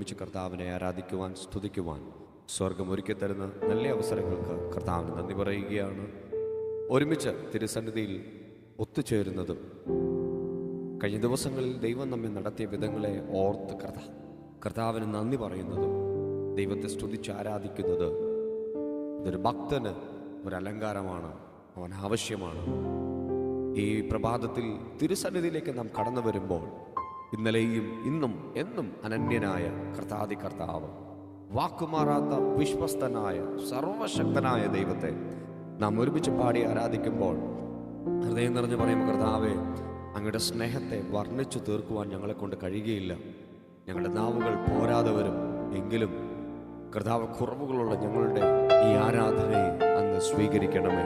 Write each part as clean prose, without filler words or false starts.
ഒരുമിച്ച് കർത്താവിനെ ആരാധിക്കുവാൻ, സ്തുതിക്കുവാൻ സ്വർഗം ഒരുക്കി തരുന്ന നല്ല അവസരങ്ങൾക്ക് കർത്താവിന് നന്ദി പറയുകയാണ്. ഒരുമിച്ച് തിരുസന്നിധിയിൽ ഒത്തുചേരുന്നതും കഴിഞ്ഞ ദിവസങ്ങളിൽ ദൈവം നമ്മെ നടത്തിയ വിധങ്ങളെ ഓർത്ത് കർത്താവിന് നന്ദി പറയുന്നതും ദൈവത്തെ സ്തുതിച്ച് ആരാധിക്കുന്നത് ഇതൊരു ഭക്തന് ഒരു അലങ്കാരമാണ്, അവൻ ആവശ്യമാണ്. ഈ പ്രഭാതത്തിൽ തിരുസന്നിധിയിലേക്ക് നാം കടന്നു വരുമ്പോൾ ഇന്നലെയും ഇന്നും എന്നും അനന്യനായ കർത്താവ്, വാക്കുമാറാത്ത വിശ്വസ്തനായ സർവശക്തനായ ദൈവത്തെ നാം ഒരുമിച്ച് പാടി ആരാധിക്കുമ്പോൾ ഹൃദയം നിറഞ്ഞു പറയുമ്പോൾ, കർത്താവേ, അങ്ങയുടെ സ്നേഹത്തെ വർണ്ണിച്ചു തീർക്കുവാൻ ഞങ്ങളെ കൊണ്ട് കഴിയുകയില്ല. ഞങ്ങളുടെ നാവുകൾ പോരാതെ വരും. എങ്കിലും കർത്താവ്, കുറവുകളുള്ള ഞങ്ങളുടെ ഈ ആരാധനയെ അങ്ങ് സ്വീകരിക്കണമേ.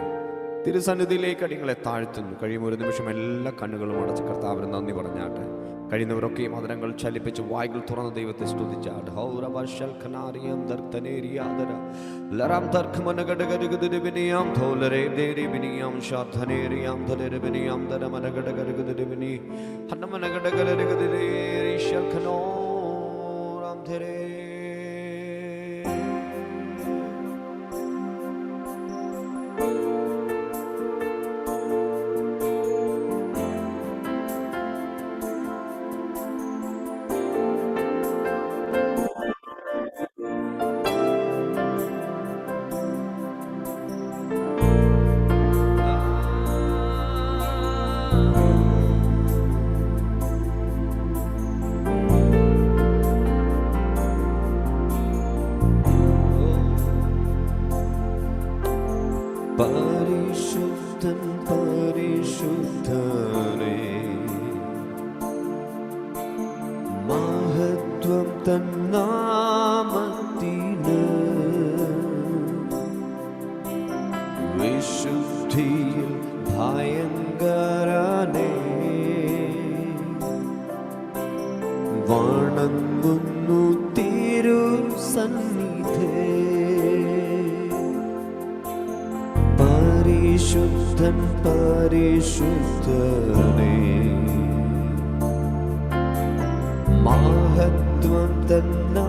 തിരുസന്നിധിയിലേക്ക് അടിങ്ങളെ താഴ്ത്തുന്നു. കഴിയുമ്പോൾ ഒരു നിമിഷം എല്ലാ കണ്ണുകളും അടച്ച് കർത്താവിന് നന്ദി പറഞ്ഞാട്ടെ. കഴിയുന്നവരൊക്കെയും മധുരങ്ങൾ ചലിപ്പിച്ച് വായ്കൾ തുറന്ന ദൈവത്തെ സ്തുതിച്ചാട്ടെ. പരിശുദ്ധൻ പരിശുദ്ധനേ, മഹത്വം തന്നാമത്തിന്, വിശുദ്ധിയിൽ ഭയങ്കരനേ, വണങ്ങുന്നു തിരുസന്നിധേ. പരിശുദ്ധൻ പരിശുദ്ധനേ, മഹത്വം തന്നാമത്തിന്,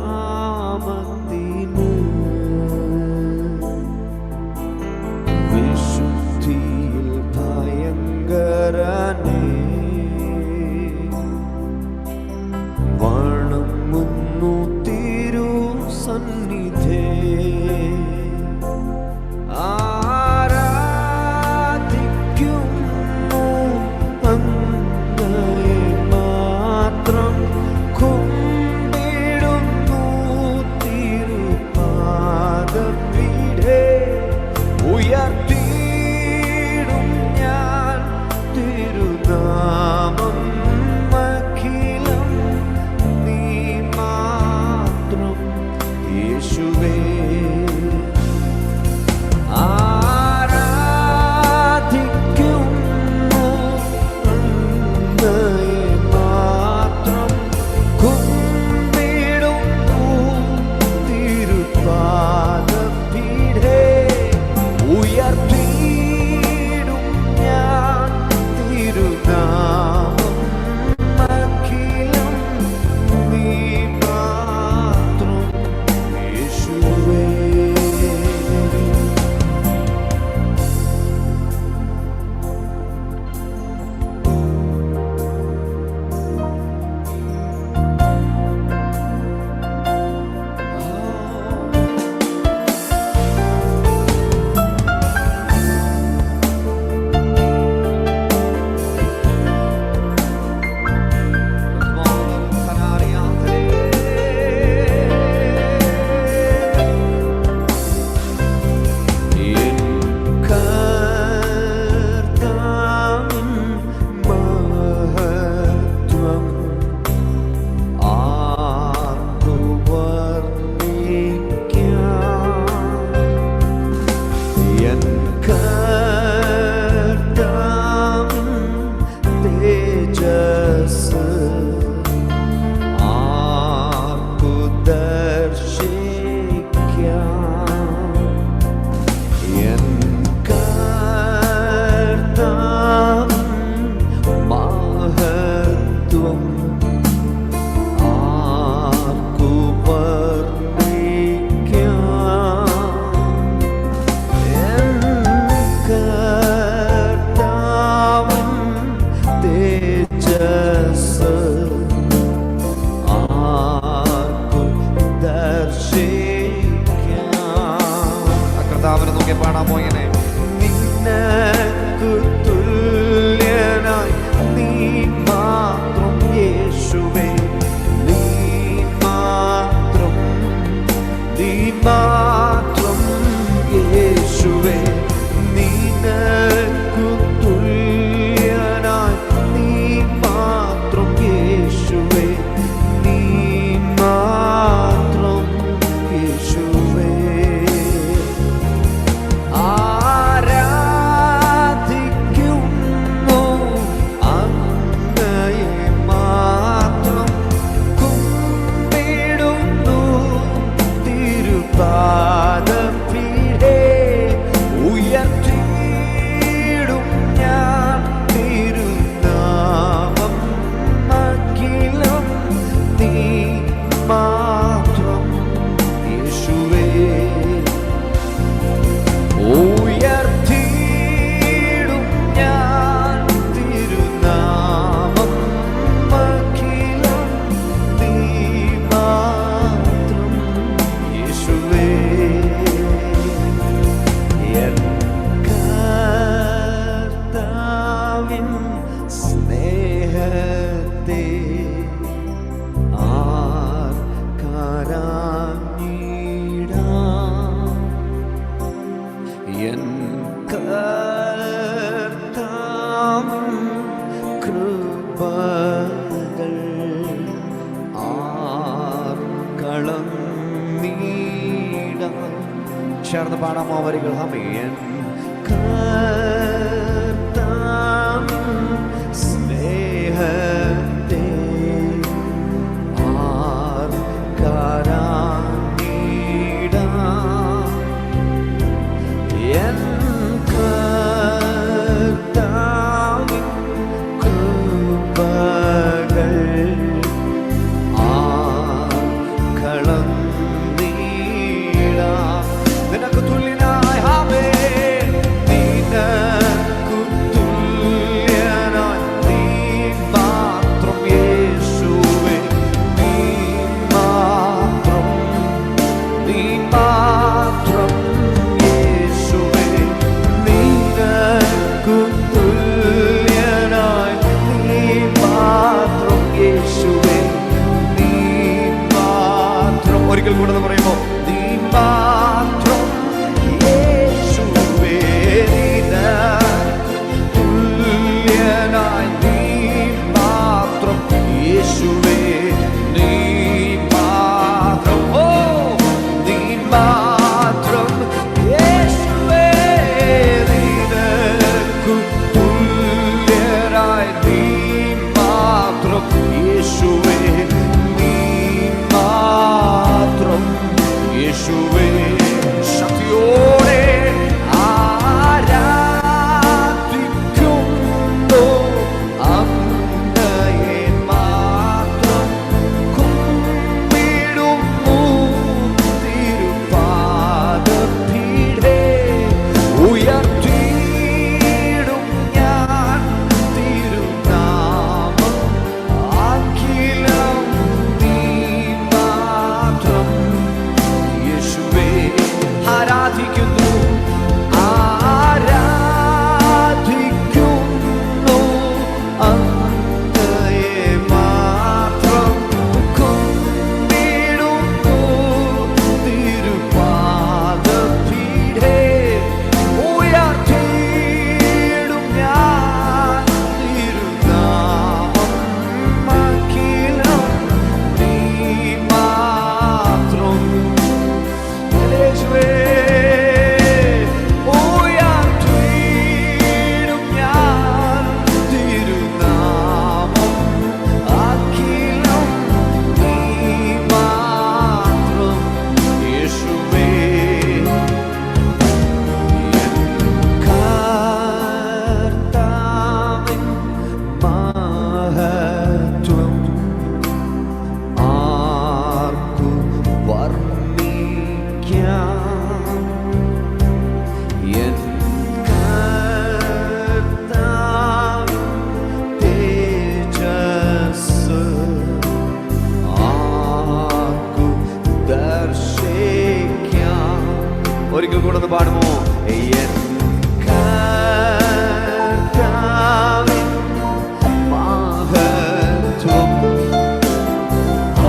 വിശുദ്ധിയിൽ ഭയങ്കരനേ, വണങ്ങുന്നു തിരുസന്നിധേ. മാത്രം കുമ്പിടുന്നു തിരുസന്നിധേ. ഉറക്കെ പാടാമോ ഇങ്ങനെ? നിനക്കു തുല്യനായി നീ മാത്രം യേശുവേ, നീ മാത്രം യേശുവേ, നിനക്കു തുല്യനായി നീ മാത്രം യേശുവേ, നീ മാത്രം യേശുവേ. ആരാധിക്കുന്നു അങ്ങയെ മാത്രം, കുമ്പിടുന്നു തിരുപാദപീഠേ, ഉയർത്തിയിടും ഞാൻ തിരുനാമം, അഖിലം നീ മാത്രം യേശുവേ. ഉയർത്തിയിടും ഞാൻ തിരുനാമം, അഖിലം നീ മാത്രം യേശുവേ. എൻ കർത്താവിൻ സ്നേഹത്തെ ആർക്കാരാഞ്ഞിടാം, എൻ കർത്താവിൻ കൃപകൾ ആർക്കളഞ്ഞിടാം. ചേർന്ന് പാടാമോ വരികൾ? ആമേൻ. കർത്താവിൻ സ്നേഹത്തെ ആർക്കാരാഞ്ഞിടാം, എൻ കർത്താവിൻ കൃപകൾ ആർക്കളഞ്ഞിടാം. നിനക്ക് തുല്യനായി ആമേൻ, നിനക്ക് തുല്യനായി നീ മാത്രം യേശുവേ, നീ മാത്രം യേശുവേ, നിനക്ക് തുല്യനായി നീ മാത്രം യേശുവേ, നീ മാത്രം. ഒരിക്കൽ കൂടെ ഒന്ന് പറയുമോ? നീ മാത്രം യേശുവേ, നിനക്ക് തുല്യനായി നീ മാത്രം യേശുവേ, നീ മാത്രം. ഓ, നീ മാത്രം യേശുവേ, നിനക്ക് തുല്യനായി നീ മാത്രം യേശുവേ, നീ മാത്രം യേശുവേ. ശക്തിയോടെ ആരാധിക്കുന്നു അങ്ങയെ മാത്രം, കുമ്പിടുന്നു തിരുപാദപീഠേ, ഉയർത്തിയിടും ഞാൻ തിരുനാമം, അഖിലം നീ മാത്രം യേശുവേ. ആരാധിക്കുന്നു അങ്ങയെ മാത്രം, കുമ്പിടുന്നു തിരുപാദപീഠേ, ഉയർത്തിയിടും ഞാൻ തിരുനാമം, അഖിലം നീ മാത്രം യേശുവേ. ഉയർത്തിയിടും ഞാൻ തിരുനാമം, അഖിലം നീ മാത്രം യേശുവേ. എൻ കർത്താവിൻ മഹത്വം ആർക്കു വർണ്ണിക്കാം, എൻ കർത്താവിൻ തേജസ്സ് ആർക്കു ദർശിക്കാം. ഒരിക്കൽ കൂടെ ഒന്ന് പാടുമോ? എൻ കർത്താവിൻ മഹത്വം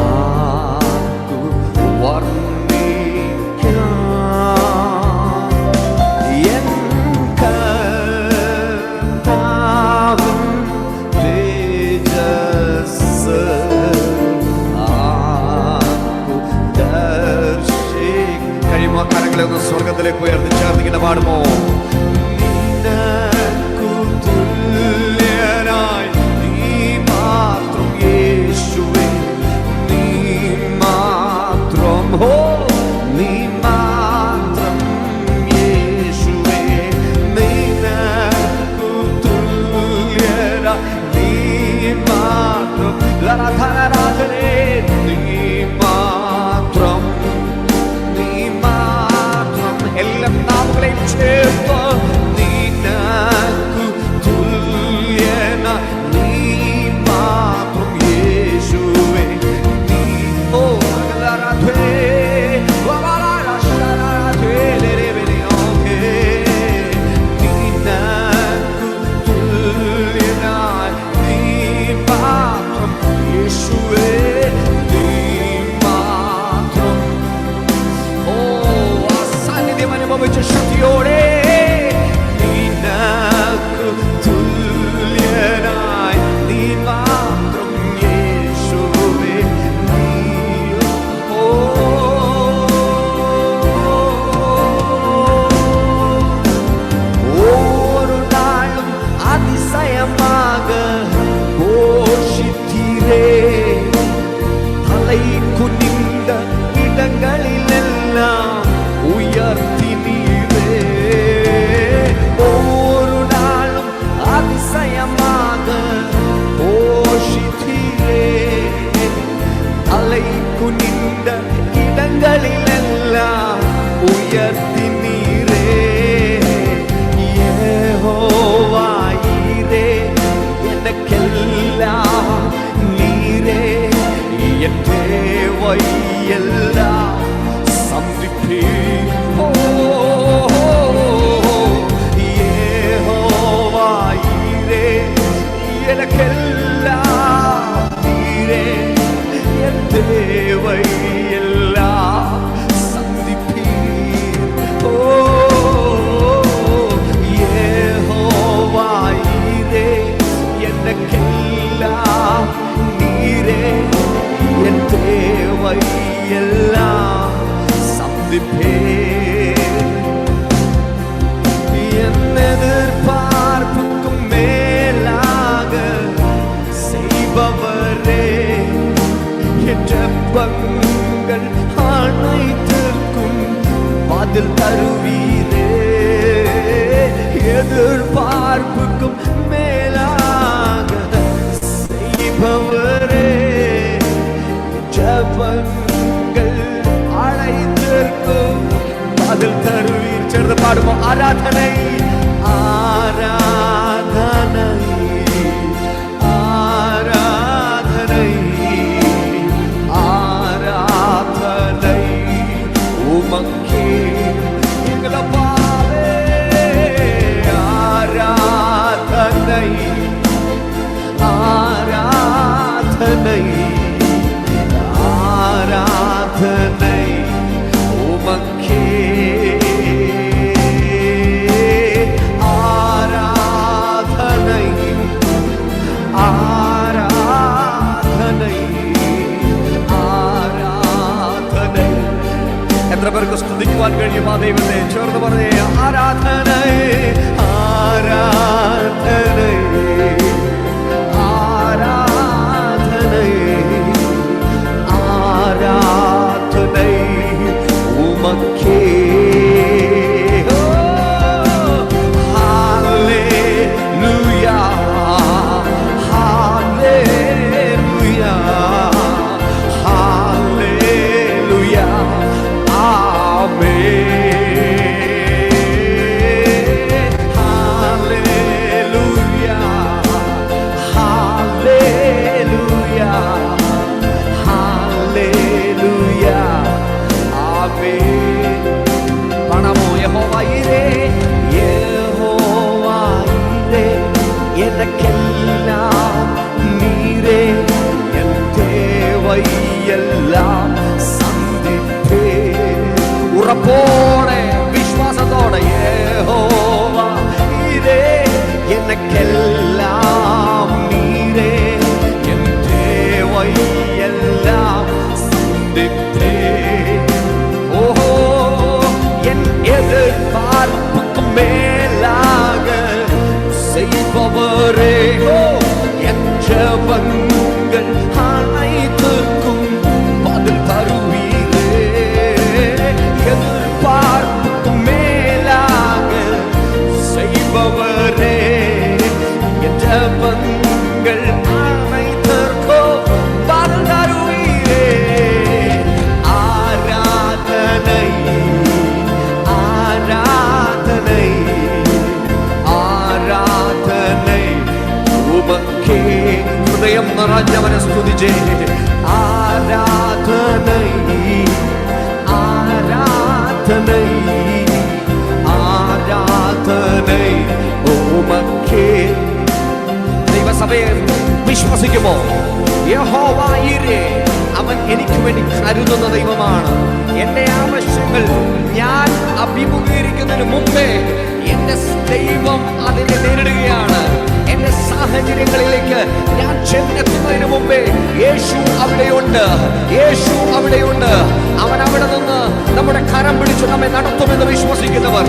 ആർക്കു വർണ്ണിക്കാം. എൻ കർത്താവിൻ തേജസ്സ് ആർക്കു ദർശിക്കാം. കഴിയുമോ കരങ്ങളെ ഒന്ന് സ്വർഗത്തിലേക്ക് ഉയർത്തി ചേർത്തിങ്ങനെ പാടുമോ? നിനക്കു തുല്യനായി നീ മാത്രം യേശുവേ, നീ മാത്രം, ഹോ നീ മാത്രം യേശുവേ. നിനക്കു തുല്യനായി നീ മാത്രം, ആരാധനേ, നീ മാത്രം, നീ മാത്രം. എല്ലാ നാമങ്ങളെയും ചേർത്ത് നിനക്കു തുല്യനായി നീ മാത്രം യേശുവേ, നീ ഓ ആരാധനേ. ശക്തിയോടെ നിനക്കു തുല്യനായി നീ മാത്രം യേശുവേ, നീ ഒരു നാളും അതിശയமாக ഘോഷിത്തീരേ. തலை കുനിந்த இடங்களிலெல்லாம் உயர்த்தி நீரே. ஒரு நாளும் அதிசயமாக போஷித்தீரே. தலை குனிந்த இடங்களிலெல்லாம் உயர்த்தி நீரே. யெகோவா ஈரே, எனக்கெல்லாம் நீரே, என் தேவை எல்லாம் சந்திப்பீர். யெகோவா ஈரே, எனக்கெல்லாம் நீரே, என் தேவை எல்லாம் சந்திப்பீர். யெகோவா ஈரே, எனக்கெல்லாம் நீரே, என் தேவை எல்லாம் சந்திப்பீர். என் எதிர்பார்ப்புக்கும் மேலாக செய்பவரே, என் ஜெபங்கள் அனைத்திற்கும் பதில் தருவீரே. எதிர்பார்ப்புக்கும் மேலாக செய்பவரே, ஜெபங்கள் அனைத்திற்கும் பதில் தருவீர். சேர்ந்து பாடுவோம். ஆராதனை, ஆராதனை, ஆராதனை, ஆராதனை உமக்கே எங்களை பாவே. ஆராதனை, ஆராதனை, ஆராதனை உமக்கே. ஆராதனை, ஆராதனை, ആരാധന. എത്ര പേർക്ക് സ്തുതിക്കുവാൻ കഴിയും ആ ദൈവത്തെ? ചേർന്ന് പറഞ്ഞേ, ആരാധന, ആരാധന, ആരാധന, ആരാധന ഉമക്കേ. പണമോ യഹോവ ഈരേ, ഉറപ്പോടെ വിശ്വാസത്തോടെ യഹോവ ഈരേ, എനക്കെല്ലാം നീരേ, എൻ தேவையெல்லாம் சந்தித்தே. ஓஹோ, என் எதிர்பார்ப்புக்கு மேலாக செய்பவரே, என் ஜெபங்கள் அனைத்துக்கும் பதில் தருவீரே. எதிர்பார்ப்புக்கு மேலாக செய்பவரே, என் ஜெபங்கள் அனைத்திற்கும் பதில் தருவீரே. ஆராதனை ஆராதனை ആരാധനൈ ഉമക്കേ. ഹൃദയം നിറഞ്ഞവനെ സ്തുതിച്ചേ. ആരാധനൈ ആരാധനൈ ആരാധനൈ ഉമക്കേ. ദൈവസഭയെ വിശ്വസിക്കുമോ? യഹോവ ഈരേ, അവൻ എനിക്ക് വേണ്ടി കരുതുന്ന ദൈവമാണ്. എന്റെ ആവശ്യങ്ങൾ ഞാൻ അഭിമുഖീകരിക്കുന്നതിന് മുമ്പേ എന്റെ ദൈവം അതിനെ നേരിടുകയാണ്. എന്റെ സാഹചര്യങ്ങളിലേക്ക് ഞാൻ ചെന്നെത്തുന്നതിന് മുമ്പേ യേശു അവിടെയുണ്ട്. യേശു അവിടെയുണ്ട്. അവൻ അവിടെ നിന്ന് നമ്മുടെ കരം പിടിച്ച് നമ്മെ നടത്തുമെന്ന് വിശ്വസിക്കുന്നവർ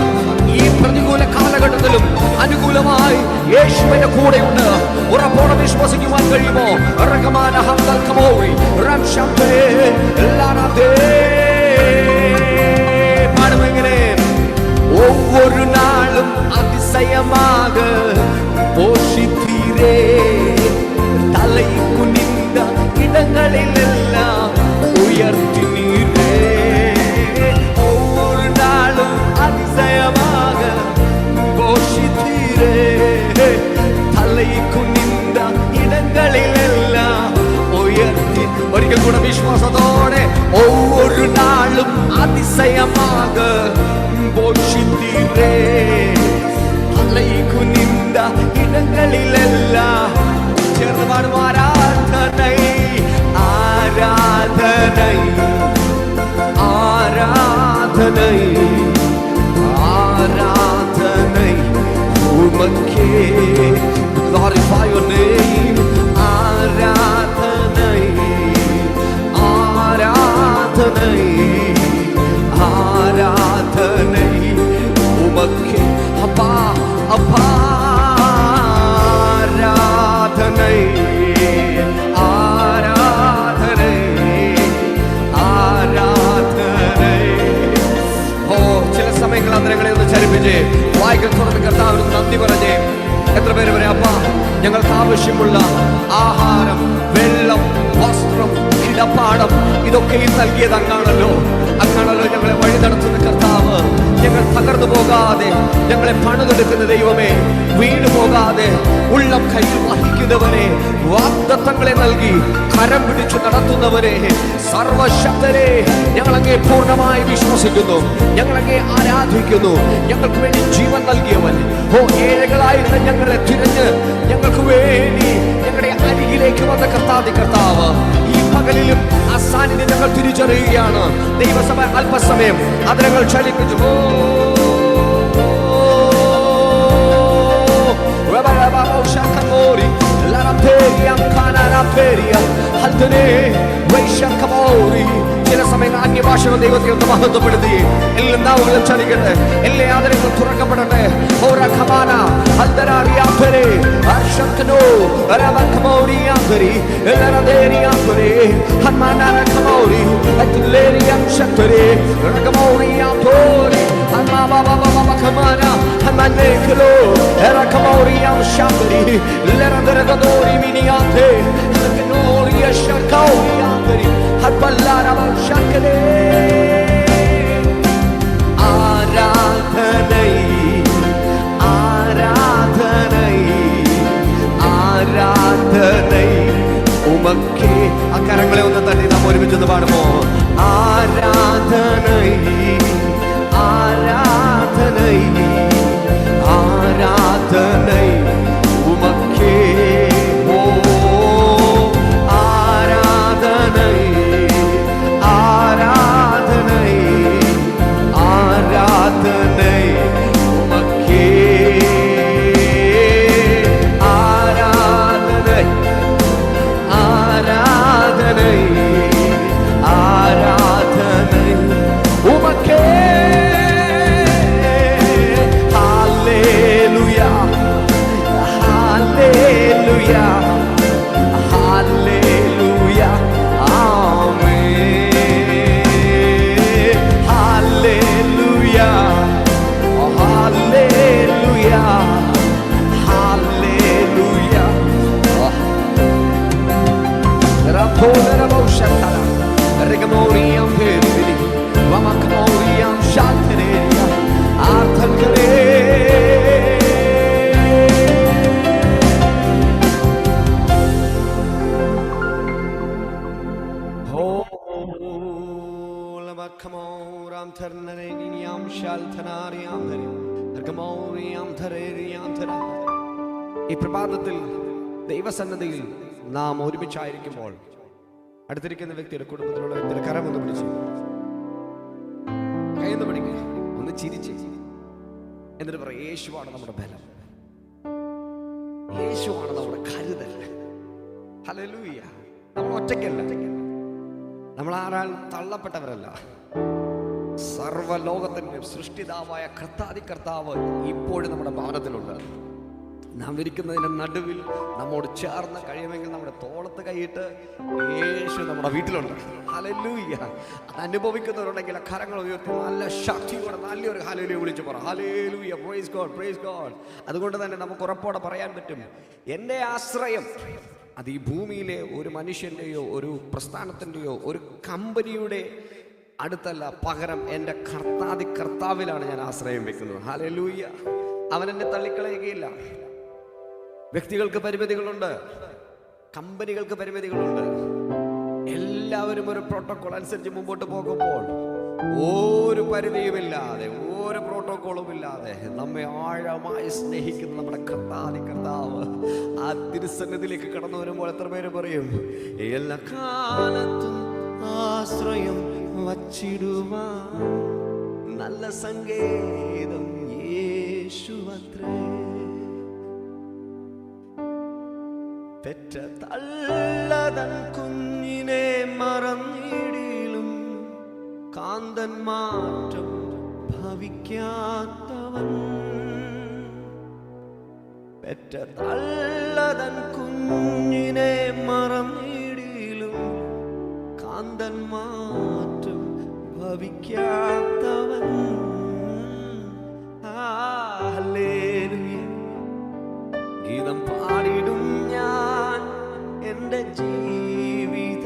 ഈ പ്രതികൂല കാലഘട്ടത്തിലും അനുകൂലമായി യേശുവിന്റെ കൂടെയുണ്ട്. ഉറപ്പോടെ വിശ്വസിക്കുവാൻ കഴിയുമോ? പാടുമെങ്ങനെ? ஒவ்வொரு நாளும் அதிசயமாக போஷித்தீரே, தலை குனிந்த இடங்களில் எல்லாம் உயர்த்தினீரே. ஒவ்வொரு நாளும் அதிசயமாக போஷித்தீரே, தலை குனிந்த இடங்களில் எல்லாம் உயர்த்தி. ഒരിക്കൽ കൂടെ വിശ്വാസത്തോടെ ஒவ்வொரு நாளும் அதிசயமாக போஷித்தீரே, தலை குனிந்த இடங்களிலெல்லாம் ചേർന്ന് പാടും. ആരാധனை ആരാധனை ആരാധனை ആരാധனை ഉമക്കേ. Glorify your name. ആരാധனை ആരാധனை ആരാധனை ഉമക്കേ. அப்பா அப்பா ആരാധனை ആരാധனை ആരാധனை. ഓ, ചില സമയങ്ങൾ അന്തരങ്ങളെ ഒന്ന് ചലിപ്പിച്ച് വായികൾ തുറന്ന് കർത്താവിന് നന്ദി പറഞ്ഞേ. എത്ര പേര് വരെ അപ്പ ഞങ്ങൾക്ക് ആവശ്യമുള്ള ആഹാരം, വെള്ളം, വസ്ത്രം, കിടപ്പാടം ഇതൊക്കെയും നൽകിയത് അങ്ങാണല്ലോ. അങ്ങാണല്ലോ ഞങ്ങളെ വഴി നടത്തുന്ന കർത്താവ്. ഞങ്ങൾ തകർന്നു പോകാതെ ഞങ്ങളെ പണിതെടുക്കുന്ന ദൈവമേ, വീണു പോകാതെ ഉള്ളം കയ്യിൽ വഹിക്കുന്നവരെ, വാഗ്ദത്തങ്ങളെ നൽകി കരം പിടിച്ചു നടത്തുന്നവരെ, സർവശക്തരെ ഞങ്ങളങ്ങേ പൂർണ്ണമായി വിശ്വസിക്കുന്നു. ഞങ്ങളങ്ങേ ആരാധിക്കുന്നു. ഞങ്ങൾക്ക് വേണ്ടി ജീവൻ നൽകിയവൻ, ഓ ഏഴകളായിരുന്ന ഞങ്ങളെ തിരഞ്ഞ് ഞങ്ങൾക്ക് വേണ്ടി ഞങ്ങളുടെ അരികിലേക്ക് വന്ന കർത്താവ് ഈ പകലിലും ആ സാന്നിധ്യം ഞങ്ങൾ തിരിച്ചറിയുകയാണ്. ദൈവസഭ അല്പസമയം അതിരങ്ങൾ ചലിപ്പിച്ചു. ചില സമയങ്ങൾ അന്യഭാഷകൾ ദൈവത്തെ ഒന്ന് മഹത്വപ്പെടുത്തി. എല്ലാ നാവുകളും ചലിക്കട്ടെ, എല്ലാ ആദരങ്ങളും തുറക്കപ്പെടട്ടെ. ആരാധനൈ ആരാധനൈ ആരാധനൈ ഉമക്കേ. ആ കരങ്ങളെ ഒന്ന് തട്ടി നാം ഒരുമിച്ചൊന്ന് പാടുമോ? ആരാധനൈ ആരാധനൈ ആരാധനൈ ഉമക്കേ. ഓ ആരാധനൈ ആരാധനൈ ഈ പ്രഭാതത്തിൽ ദൈവസന്നദ്ധിയിൽ നാം ഒരുമിച്ചായിരിക്കുമ്പോൾ അടുത്തിരിക്കുന്ന വ്യക്തിയുടെ കുടുംബത്തിലുള്ള വ്യക്തിയുടെ കരമൊന്ന് പിടിച്ചു, കൈയൊന്ന് പിടിക്കുക, ഒന്ന് ചിരിച്ച് എന്നിട്ട് പറയാം, യേശുവാണ് നമ്മുടെ ബലം, യേശുവാണ് നമ്മുടെ കരുതൽ. ഹല്ലേലൂയ. നമ്മൾ ഒറ്റയ്ക്കല്ല, നമ്മൾ ആരാൽ തള്ളപ്പെട്ടവരല്ല. സർവ്വലോകത്തിന്റെ സൃഷ്ടിതാവായ കർത്താവ് ഇപ്പോഴും നമ്മുടെ ഭവനത്തിലുണ്ട്. നാം ഇരിക്കുന്നതിന്റെ നടുവിൽ നമ്മോട് ചേർന്ന് കഴിയുമെങ്കിൽ നമ്മുടെ തോളത്ത് കൈയിട്ട് യേശു നമ്മുടെ വീട്ടിലുണ്ട്. ഹല്ലേലൂയ. അത് അനുഭവിക്കുന്നവരുണ്ടെങ്കിൽ കരങ്ങൾ ഉയർത്തി നല്ല ശക്തിയോടെ നല്ലൊരു ഹല്ലേലൂയ വിളിച്ചു പറ. Hallelujah. Praise God, praise God. അതുകൊണ്ട് തന്നെ നമുക്ക് ഉറപ്പോടെ പറയാൻ പറ്റും, എൻ്റെ ആശ്രയം അത് ഈ ഭൂമിയിലെ ഒരു മനുഷ്യൻ്റെയോ ഒരു പ്രസ്ഥാനത്തിൻ്റെയോ ഒരു കമ്പനിയുടെ അടുത്തല്ല, പകരം എൻ്റെ കർത്താവിലാണ് ഞാൻ ആശ്രയം വെക്കുന്നത്. ഹല്ലേലൂയ. അവൻ എന്നെ തള്ളിക്കളയുകയില്ല. വ്യക്തികൾക്ക് പരിമിതികളുണ്ട്, കമ്പനികൾക്ക് പരിമിതികളുണ്ട്. എല്ലാവരും ഒരു പ്രോട്ടോകോൾ അനുസരിച്ച് മുമ്പോട്ട് പോകുമ്പോൾ ഒരു പരിധിയുമില്ലാതെ, ഒരു പ്രോട്ടോകോളും ഇല്ലാതെ നമ്മെ ആഴമായി സ്നേഹിക്കുന്ന നമ്മുടെ കർത്താവ് ആ തിരുസന്നിധിയിലേക്ക് കടന്നു വരുമ്പോൾ എത്ര പേര് പറയും, എല്ലാ കാലത്തും ആശ്രയം വച്ചിടുവാൻ നല്ല സങ്കേതം യേശുവത്രേ. പെറ്റ തള്ളതൻ കുഞ്ഞിനെ മറന്നിടിലും കാന്തൻ മാറ്റം ഭവിക്കാത്തവൻ. പെറ്റ തള്ളതൻ കുഞ്ഞിനെ മറന്നിടിലും കാന്തൻ മാറ്റം ഭവിക്കാത്തവൻ. ഹല്ലേലൂയ. ഗീതം പാടിടും ഞാൻ എൻ്റെ ജീവിതയാത്രയതിൽ,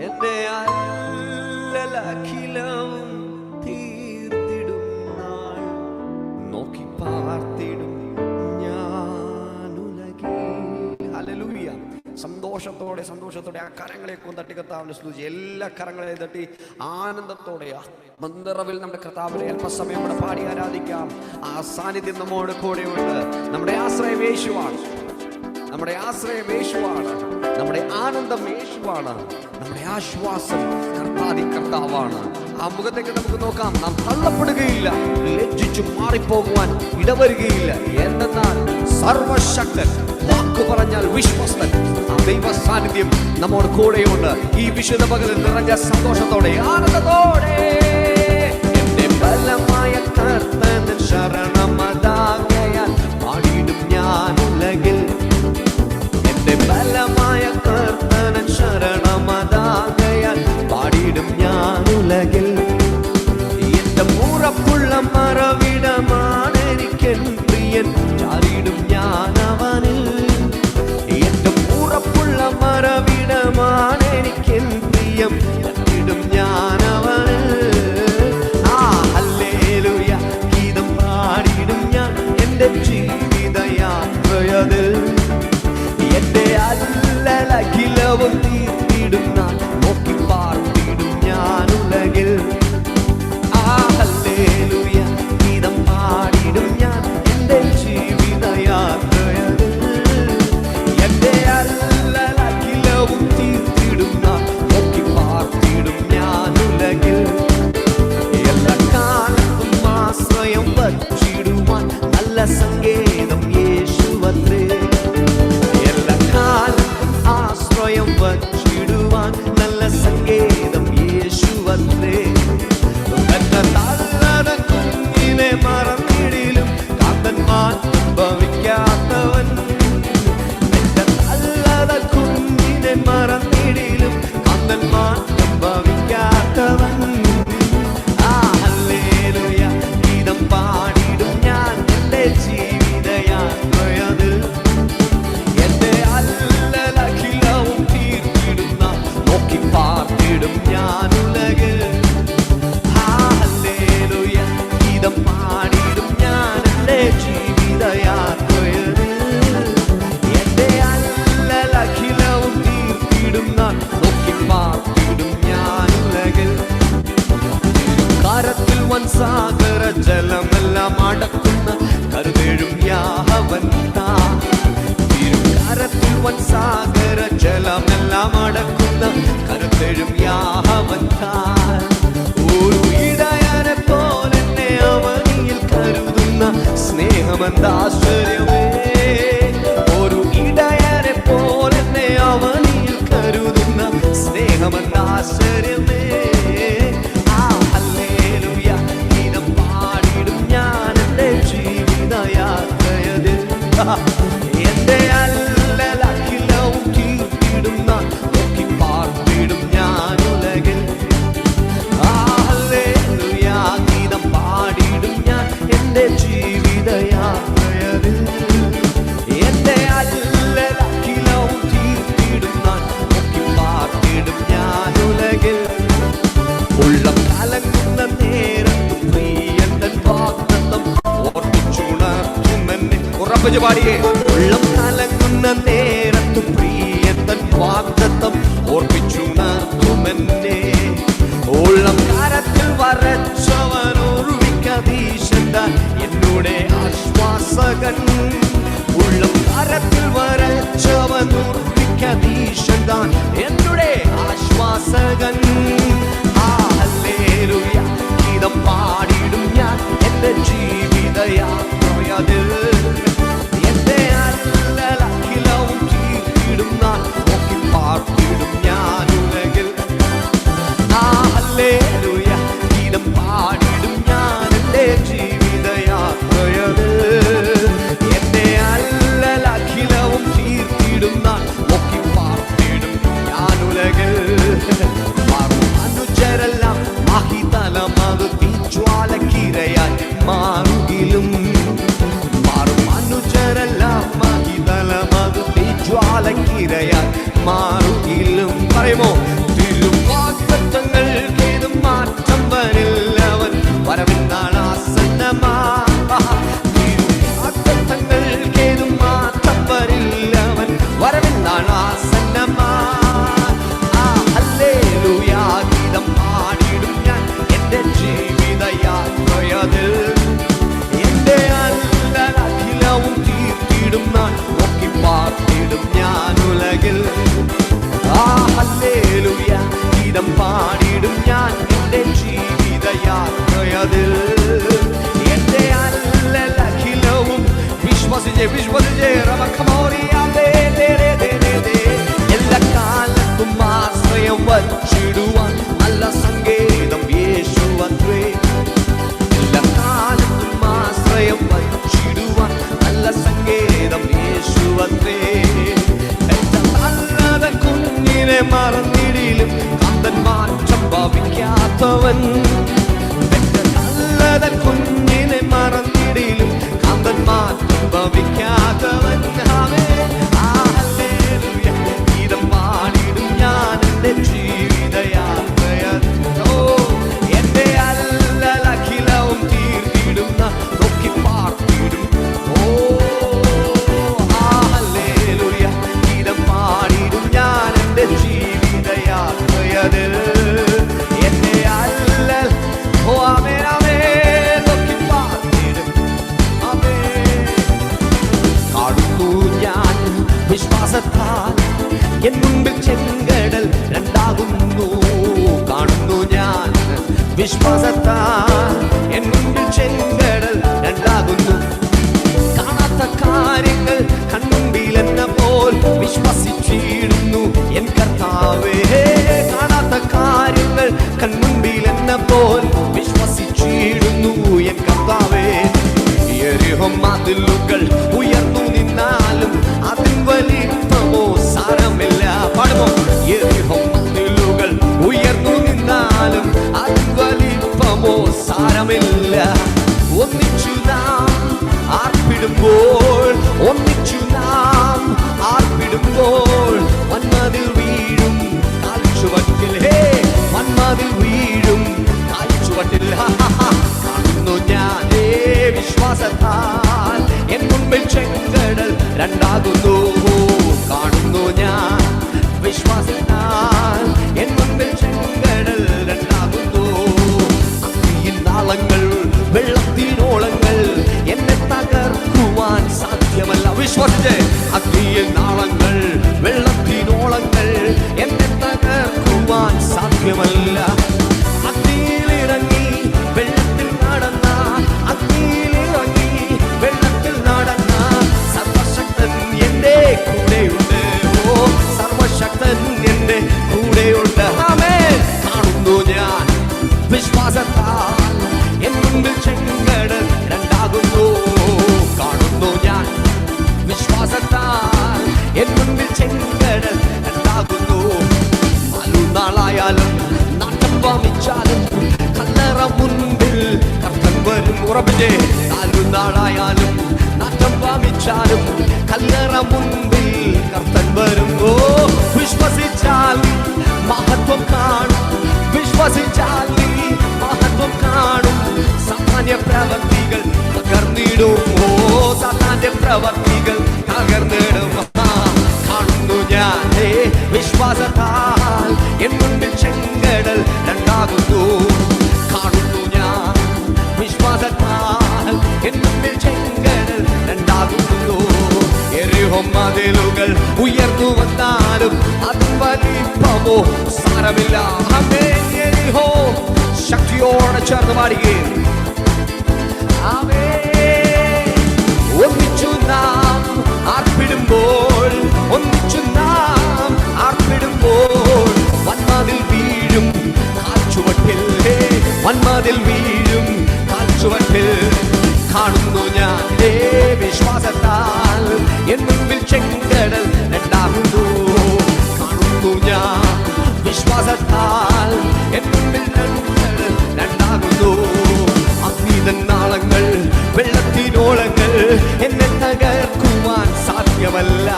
എൻ്റെ അല്ലലഖിലവും തീർത്തിടും നാൾ നോക്കി പാർത്തിടും ഞാനുലകിൽ. ഹല്ലേലൂയ. സന്തോഷത്തോടെ ആ കരങ്ങളെയൊക്കെ തട്ടി കർത്താവിനെ സ്തുതിച്ച്, എല്ലാ കരങ്ങളെയും തട്ടി ആനന്ദത്തോടെ മന്ദിറവിൽ നമ്മുടെ കർത്താവിനെ അല്പസമയം കൂടെ പാടി ആരാധിക്കാം. ആ സാന്നിധ്യം നമ്മോട് കൂടെയുണ്ട്. നമ്മുടെ ആശ്രയം യേശുവാണ്, നമ്മുടെ ആശ്രയം യേശുവാണ്, നമ്മുടെ ആനന്ദം യേശുവാണ്, നമ്മുടെ ആശ്വാസം കർത്താവാണ്. ആ മുഖത്തേക്ക് നമുക്ക് നോക്കാം. നാം തള്ളപ്പെടുകയില്ല, ലജ്ജിച്ചു മാറിപ്പോകുവാൻ ഇടവരുകയില്ല. എന്തെന്നാൽ സർവശക്തൻ, വാക്കു പറഞ്ഞാൽ വിശ്വസ്തൻ, ആ ദൈവ സാന്നിധ്യം നമ്മോട് കൂടെയുണ്ട്. ഈ വിശുദ്ധ പകലിൽ നിറഞ്ഞ സന്തോഷത്തോടെ ആനന്ദത്തോടെ എന്റെ ബലമായ കർത്തൻ ശരണമതാകയാൽ പാടിടും ഞാൻ ഉലകിൽ. എന്റെ ബലമായ കർത്തൻ ശരണമതാകയാൽ പാടിടും ഞാൻ ഉലകിൽ. എന്റെ ഉറപ്പുള്ള മറവിടമാണ് എനിക്കെൻ പ്രിയൻ, ചാരിടും ഞാൻ അവനിൽ. എന്റെ ഉറപ്പുള്ള മറവിടമാണ് എനിക്കെൻ പ്രിയം, ചാരിടും ഞാൻ അവനിൽ. ഹല്ലേലൂയ. ഗീതം പാടിടും ഞാൻ എൻ്റെ ജീവിതയാത്രയതിൽ, എൻ്റെ അല്ലലഖിലവും തീർത്തിടും ഞാൻ നോക്കി പാർത്തിടും ഞാൻ ഉലകിൽ. ഹല്ലേലൂയ. ഗീതം പാടിടും ഞാൻ എൻ്റെ ജീവിതയാത്രയതിൽ, എൻ്റെ അല്ലലഖിലവും തീർത്തിടും ഞാൻ നോക്കി പാർത്തിടും ഞാൻ ഉലകിൽ. എല്ലാ കാലത്തും ആശ്രയം വച്ചിടുവാൻ നല്ല സങ്കേതം യേശുവത്രേ. എല്ലാ കാലത്തും ആശ്രയം വച്ചിടുവാൻ നല്ല സങ്കേതം യേശുവത്രേ. കുഞ്ഞിനെ മറന്നിടിലും കാന്തൻ മാറ്റം ഭവിക്കാത്തവൻ. കുഞ്ഞിനെ മറന്നിടിലും കാന്തൻ മാറ്റം ഭവിക്കാത്തവൻ. ഹല്ലേലൂയ. ഗീതം പാടിടും ഞാൻ എൻ്റെ ജീവിതയാത്രയതിൽ, എൻ്റെ അല്ലലഖിലവും നാൾ നോക്കി പാർത്തിടും ഞാൻ ഉലകിൽ. കരത്തിൽ വൻസാഗര ജലമെല്ലാം അടക്കുന്ന കരുതേഴും യാഹവൻ താൻ. കരത്തിൽ വൻസാഗര ജലമെല്ലാം അടക്കുന്ന കരുതേഴും യാഹവൻ താൻ. ഒരു ഇടയനെ പോലെ അവനിൽ കരുതുന്ന സ്നേഹമെന്താശ്ചര്യമേ. ഒരു ഇടയനെ പോലെ അവനിൽ കരുതുന്ന സ്നേഹമെന്താശ്ചര്യമേ. എന്റെ അല്ലലഖിലവും കീർത്തിടും നാൾ നോക്കി പാർത്തിടും ഞാൻ ഉലകിൽ. ഹല്ലേലൂയ ഗീതം പാടിടും ഞാൻ എന്റെ ജീവിതയാത്രയിൽ. എന്റെ അല്ലലഖിലവും കീർത്തിടും നാൾ നോക്കി പാർത്തിടും ഞാൻ ഉലകിൽ. ഉള്ളം കലങ്ങുന്ന നേരത്ത് പ്രിയൻ തൻ വാഗ്ദത്തം ഓർമ്മിച്ചുണർത്തുമെന്നെ. ഉറപ്പിച്ചു പാടിയേ. ഉള്ളം കലങ്ങുന്ന നേരത്തു പ്രിയൻ തൻ വാഗ്ദത്തം ഓർമ്മിച്ചുണർത്തുമെന്നെ. ഉള്ളം കരത്തിൽ വരച്ചവൻ ഉർവിക്കധീശൻ എന്നുടെ ആശ്വാസകൻ. ഉള്ളം കരത്തിൽ വരച്ചവൻ ഉർവിക്കധീശൻ എന്നുടെ ആശ്വാസകൻ. ഹല്ലേലൂയ ഗീതം പാടിടും ഞാൻ എന്റെ ജീവിതയാത്രയിൽ. എന്റെ അല്ലലഖിലവും കീർത്തിടും നാൾ നോക്കി പാർത്തിടും ഞാൻ ഉലകിൽ. ഹല്ലേലൂയ ഗീതം പാടിടും ഞാൻ എന്റെ ജീവിതയാത്രയിൽ. എന്റെ അല്ലലഖിലവും കീർത്തിടും നാൾ നോക്കി പാർത്തിടും ഞാൻ ഉലകിൽ. അനുചരെല്ലാം മഹിതലമത് തീജ്വാലക്കിരയാൽ മാറുകിലും. അനുചരെല്ലാം മഹിതലമത് തീജ്വാലക്കിരയാൽ മാറുകിലും. പറയുമോ? തിരുവാഗ്ദത്തങ്ങൾക്കേതും മാറ്റം വരില്ലവൻ വരവിൻ നാൾ ആസന്നമാ. തിരുവാഗ്ദത്തങ്ങൾക്കേതും മാറ്റം വരില്ലവൻ വരവിൻ നാൾ ആസന്നമാ. ഹല്ലേലൂയ ഗീതം പാടിടും ഞാൻ എന്റെ ജീവിതയാത്രയിൽ. എന്റെ അല്ലലഖിലവും കീർത്തിടും നാൾ നോക്കി പാർത്തിടും ഞാൻ ഉലകിൽ. ഹല്ലേലൂയ ഗീതം പാടിടും ഞാൻ എന്റെ ജീവിതയാത്രയിൽ. എന്റെ അല്ലലഖിലവും വിശ്വസിച്ചേ എല്ലാ കാലത്തും ആശ്രയം വച്ചിടുവാൻ നല്ല സംഗീതം യേശുവത്രേ. എല്ലാ കാലത്തും ആശ്രയം വച്ചിടുവാൻ നല്ല സംഗീതം യേശുവത്രേ. നല്ലത കുഞ്ഞിനെ മറന്നിടിലും കാന്തൻ മാറ്റം ഭാവിക്കാത്തവൻ. നല്ലത കുഞ്ഞിനെ മറന്നിടിലും കാന്തൻ മാറ്റം ഭാവിക്കാത്തവൻ. ഹല്ലേലൂയ ഗീതം പാടിടും ഞാൻ എന്റെ ജീവിതയാത്രയിൽ. എന്റെ അല്ലലഖിലവും കീർത്തിടും നോക്കി പാർത്തിടും. ഹല്ലേലൂയ ഗീതം പാടിടും ഞാൻ എന്റെ ജീവിതയാത്രയിൽ. എന്റെ അല്ലൽ ആമേൻ ആമേൻ നോക്കി പാർത്തിടും. ആമേൻ. കാണുന്നു ഞാൻ വിശ്വാസത്താൽ എൻ മുൻപിൽ ചെങ്കടൽ രണ്ടാകുന്നു. കാണുന്നു ഞാൻ വിശ്വാസത്താൽ എൻ മുൻപിൽ ചെങ്കടൽ രണ്ടാകുന്നു. കാണാത്ത കാര്യങ്ങൾ കൺമുമ്പിൽ എന്ന പോൽ വിശ്വസിച്ചിടുന്നു എൻ കർത്താവേ. കാണാത്ത കാര്യങ്ങൾ കൺമുമ്പിൽ എന്ന പോൽ വിശ്വസിച്ചിടുന്നു എൻ കർത്താവേ. യെരിഹോ മതിലുകൾ ഉയർന്നു നിന്നാലും അതിൻ വലിപ്പമോ സാരമില്ല. പാടുമോ? യെരിഹോ മതിലുകൾ ഉയർന്നു നിന്നാലും അതിൻ വലിപ്പമോ സാരമില്ല. ഒന്നിച്ചു നാം ആർപ്പിടുമ്പോൾ, ഒന്നിച്ചു നാം ആർപ്പിടുമ്പോൾ വന്മതിൽ വീഴും കാൽച്ചുവട്ടിൽ. വന്മതിൽ വീഴും കാൽച്ചുവട്ടിൽ. കാണുന്നു ഞാൻ വിശ്വാസത്താൽ എൻ മുൻപിൽ ചെങ്കടൽ രണ്ടാകുന്നു. കാണുന്നു ഞാൻ വിശ്വാസത്താൽ കൂടെയുണ്ട്. ആമേൻ. കാണുന്നു ഞാൻ വിശ്വാസത്താൽ എൻ മുൻപിൽ ചെങ്കടൽ രണ്ടാകുന്നു. കാണുന്നു ഞാൻ വിശ്വാസത്താൽ എൻ മുൻപിൽ ചെങ്കടൽ രണ്ടാകുന്നു. 4 നാളായാലും നാട്ടം വമിച്ചാലും കല്ലറ മുൻപിൽ കർത്തൻ വരും. ഉറപ്പിച്ചേ. 4 നാളായാലും നാട്ടം വമിച്ചാലും കല്ലറ മുൻപിൽ കർത്തൻ വരും. ഓ വിശ്വസിച്ചാൽ മഹത്വം കാണും. വിശ്വസിച്ചാൽ നീ മഹത്വം കാണും. സാമാന്യ പ്രവർത്തികൾ തകർന്നിടും. ഓ സാമാന്യ പ്രവർത്തികൾ തകർന്നിടും. കാണുന്നു ഞാൻ വിശ്വാസത്താൽ എൻ മുൻപിൽ ചെങ്കടൽ രണ്ടാകുന്നു. കാണുന്നു ഞാൻ വിശ്വാസത്താൽ എൻ മുൻപിൽ ചെങ്കടൽ രണ്ടാകുന്നു. എരിഹോ മതിലുകൾ ഉയർന്നു വന്നാലും അത് വലിപ്പമോ സാരമില്ല. ആമേൻ. എരിഹോ ശക്തിയോടെ ചേർന്ന് പാടുകയും ഒന്നിച്ചു നാം ആർപ്പിടുമ്പോൾ, ഒന്നിച്ചു നാം ആർപ്പിടുമ്പോൾ വന്മതിൽ വീഴും കാൽച്ചുവട്ടിൽ, വന്മതിൽ വീഴും കാൽച്ചുവട്ടിൽ. കാണുന്നു ഞാൻ വിശ്വാസത്താൽ എൻ മുൻപിൽ ചെങ്കടൽ രണ്ടാകുന്നു. കാണുന്നു ഞാൻ വിശ്വാസത്താൽ എൻ മുൻപിൽ ചെങ്കടൽ രണ്ടാകുന്നു. അഗ്നിതൻ നാളങ്ങൾ വെള്ളത്തിനോളങ്ങൾ എന്നെ തകർക്കുവാൻ സാധ്യമല്ല.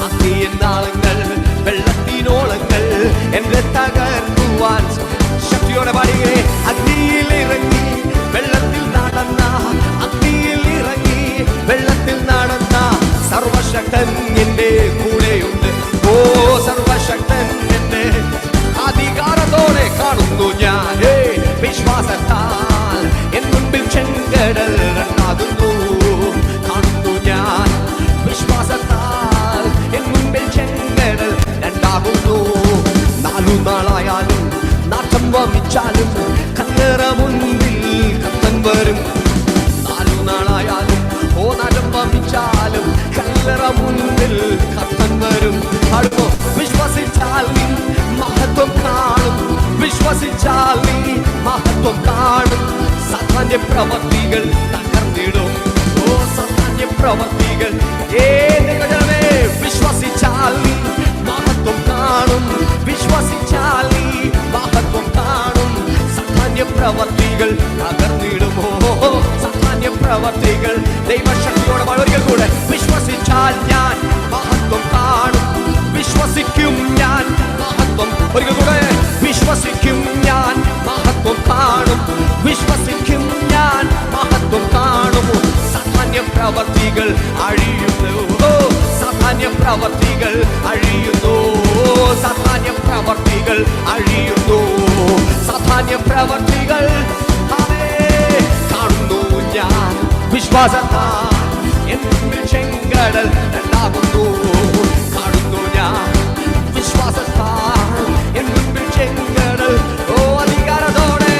അഗ്നിയൻ നാളങ്ങൾ വെള്ളത്തിനോളങ്ങൾ എന്നെ തകർക്കുവാൻ. ശക്തിയോടെ പാടുകയെ. അഗ്നിയിൽ ഇറങ്ങി വെള്ളത്തിൽ നടന്ന, അഗ്നിയിൽ ഇറങ്ങി വെള്ളത്തിൽ നടന്ന സർവശക്തൻ എന്റെ കൂടെയുണ്ട്. ഓ സർവശക്തൻ എന്റെ അധികാരത്തോടെ. കാണുന്നു ഞാൻ വിശ്വാസത്താൽ എൻ മുൻപിൽ ചെങ്കടൽ രണ്ടാകുന്നു. കാണുന്നു ഞാൻ വിശ്വാസത്താൽ എൻ മുൻപിൽ ചെങ്കടൽ രണ്ടാകുന്നു. 4 നാളായാലും നാട്ടം വമിച്ചാലും കല്ലറ മുൻപിൽ കർത്തൻ വരും. 4 നാളായാലും നാട്ടം വമിച്ചാലും കല്ലറ മുൻപിൽ കർത്തൻ വരും. അടുത്തോ വിശ്വസിച്ചാൽ നീ മഹത്വം കാണും. വിശ്വസിച്ചാൽ നീ മഹത്വം കാണും. സാധാന്യ പ്രവർത്തികൾ തകർന്നിടും. ഓ സാധാന്യ പ്രവർത്തികൾ. വിശ്വസിച്ചാൽ നീ മഹത്വം കാണും. വിശ്വസിച്ചാൽ നീ മഹത്വം കാണും. സാധാന്യ പ്രവർത്തികൾ തകർന്നിടുമോ? സാധാന്യ പ്രവർത്തികൾ ദൈവശക്തിയോടെ ഒരിക്കൽ കൂടെ. വിശ്വസിച്ചാൽ ഞാൻ മഹത്വം കാണും. വിശ്വസിക്കും ഞാൻ മഹത്വം. ഒരിക്കൽ കൂടെ. വിശ്വസിക്കും ഞാൻ മഹത്വം കാണും. വിശ്വസിക്കും ഞാൻ മഹത്വം കാണുമോ? സാധാന്യ പ്രവർത്തികൾ അഴിയുന്നു. സാധാന്യ പ്രവർത്തികൾ അഴിയുന്നു. സാധാന്യ പ്രവർത്തികൾ അഴിയുന്നു. സാധാന്യ പ്രവർത്തികൾ കാണുന്നു ഞാൻ വിശ്വാസത്താൽ എൻ മുൻപിൽ ചെങ്കടൽ രണ്ടാകുന്നു. കാണുന്നു ഞാൻ വിശ്വാസത്താൽ എൻ മുൻപിൽ ചെങ്കടൽ. ഓ അധികാരത്തോടെ.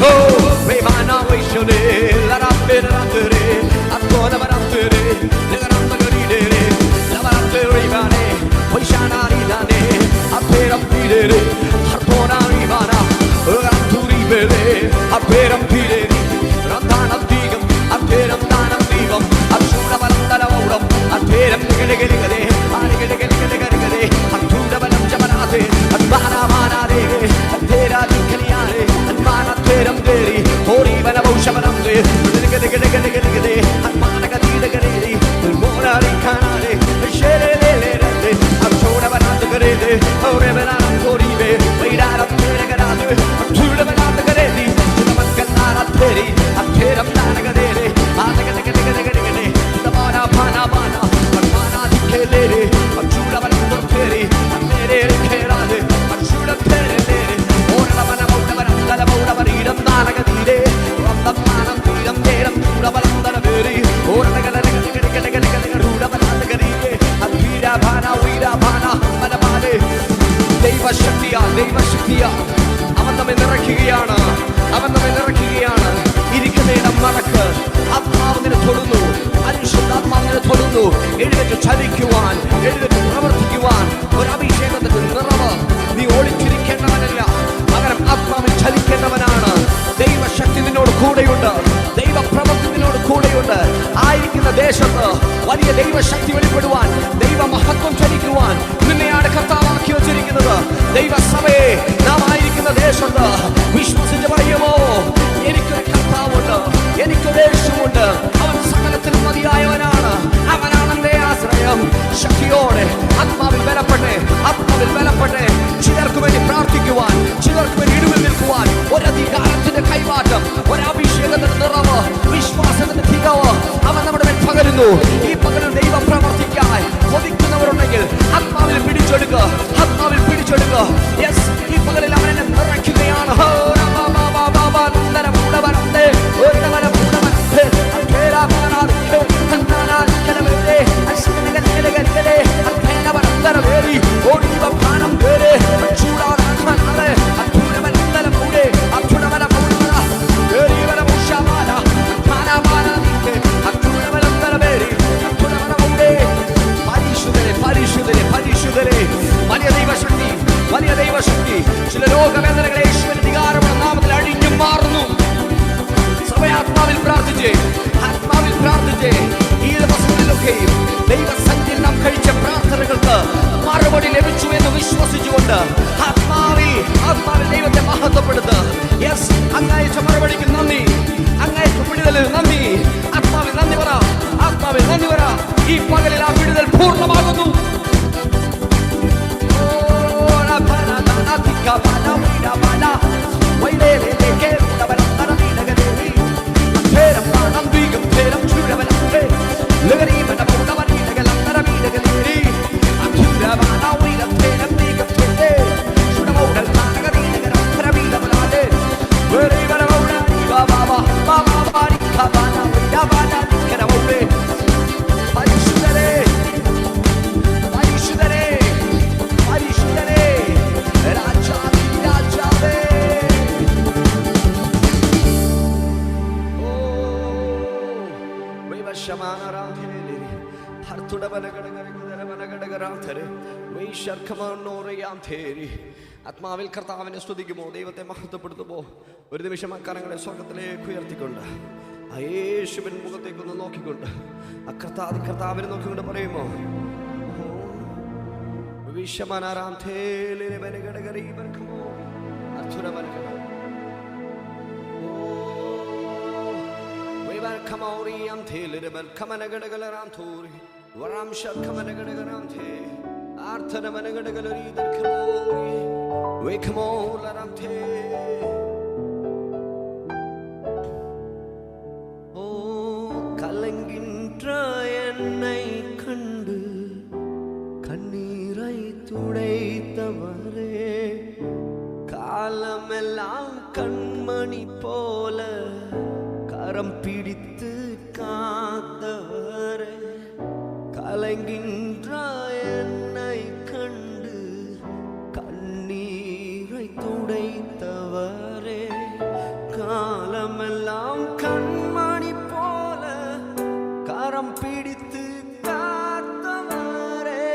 Oh, ശക്തിയാൽ അവൻ നമ്മെ നിറയ്ക്കുകയാണ്. അവൻ നമ്മെ നിറയ്ക്കുകയാണ്. ഇരിക്കുന്നയിടം മറക്ക്. ആത്മാവിനെ തൊടുന്നു, പരിശുദ്ധാത്മാവിനെ തൊടുന്നു. എഴുന്നേറ്റ് ചലിക്കുവാൻ, എഴുന്നേറ്റ് പ്രവർത്തിക്കുവാൻ ഒരു അഭിഷേകത്തിന്റെ നിറവ്. നീ ഒളിച്ചിരിക്കേണ്ടവനല്ല, പകരം ആത്മാവിൽ ചലിക്കേണ്ടവനാണ്. ദൈവശക്തി നിന്നോട് കൂടെയുണ്ട്, ദൈവപ്രവൃത്തി നിന്നോട് കൂടെയുണ്ട്. ആയിരിക്കുന്ന ദേശത്ത് വലിയ ദൈവശക്തി വെളിപ്പെടുവാൻ, ദൈവമഹത്വം ചലിക്കുവാൻ നിന്നെയാണ് കർത്താവാക്കി വച്ചിരിക്കുന്നത്. ദൈവസഭയെ നാം ആയിരിക്കുന്ന ദേശത്ത് വിശ്വസിച്ച് പറയുമോ, എനിക്കൊരു കർത്താവുണ്ട്, എനിക്കൊരു യേശുവുണ്ട്. അവൻ സകലത്തിനും മതിയായവനാണ്. അവനാണ് എന്റെ ആശ്രയം. ശക്തിയോടെ ആത്മാവിൽ ബലപ്പെട്ടെ, ആത്മാവിൽ ബലപ്പെട്ടെ. ചിലർക്ക് വേണ്ടി പ്രാർത്ഥിക്കുവാൻ, ചിലർക്ക് വേണ്ടി ഇടിവിൽ നിൽക്കുവാൻ ഒരധികാരത്തിന്റെ കൈമാറ്റം, ഒരഭിഷേകത്തിന്റെ നിറവ്, വിശ്വാസത്തിന്റെ തികവ് അവൻ നമ്മുടെ മേൽ പകരുന്നു. ഈ പകൽ ദൈവ പ്രവർത്തിക്കായി കൊതിക്കുന്നവരുണ്ടെങ്കിൽ ആത്മാവിൽ പിടിച്ചെടുക്കുക, ആത്മാവിൽ പിടിച്ചെടുക്കുക. യെസ്, ഈ പകലിൽ അവൻ എന്നെ നിറയ്ക്കുകയാണ്. വലിയ ദൈവശക്തി, വലിയ ദൈവശക്തി. ചില രോഗവേദനകളെ യേശുവിന്റെ അധികാരമുള്ള നാമത്തിൽ അഴിഞ്ഞു മാറുന്നു. സഭയാത്മാവിൽ പ്രാർത്ഥിച്ചേ, ആത്മാവിൽ പ്രാർത്ഥിച്ചേ. ഈ ദിവസങ്ങളിലൊക്കെയും ദൈവസന്നിധിയിൽ നാം കഴിച്ച പ്രാർത്ഥനകൾക്ക് മറുപടി ലഭിച്ചു എന്ന് വിശ്വസിച്ചുകൊണ്ട് ആത്മാവിൽ ദൈവത്തെ മഹത്വപ്പെടുത്തുക. യെസ്, അങ്ങയച്ച മറുപടിക്ക് നന്ദി, അങ്ങയച്ച വിടുതലിൽ നന്ദി. ആത്മാവിൽ നന്ദി പറ, ആത്മാവിൽ നന്ദി പറ. ഈ പകലിൽ ആ വിടുതൽ പൂർണ്ണമാകുന്നു. ആത്മാവിൽ കർത്താവിനെ സ്തുതിക്കുമോ, ദൈവത്തെ മഹത്വപ്പെടുത്തുമോ? ഒരു നിമിഷം അക്കരങ്ങളെ സ്വർഗത്തിലേക്ക് ഉയർത്തിക്കൊണ്ട് ആ യേശുവിൻ മുഖത്തേക്കൊന്ന് നോക്കിക്കൊണ്ട് ആ കർത്താവിനെ നോക്കിക്കൊണ്ട് പറയുമോ, கலங்கின்ற என்னை கண்டு கண்ணீரை துடைத்தவரே, காலமெல்லாம் கண்மணி போல கரம் பிடித்து காத்தவரே, கலங்கின்ற என்னை கண்டு கண்ணீரை துடைத்தவரே, காலமெல்லாம் கண்மணி போல கரம் பிடித்து காத்தவரே,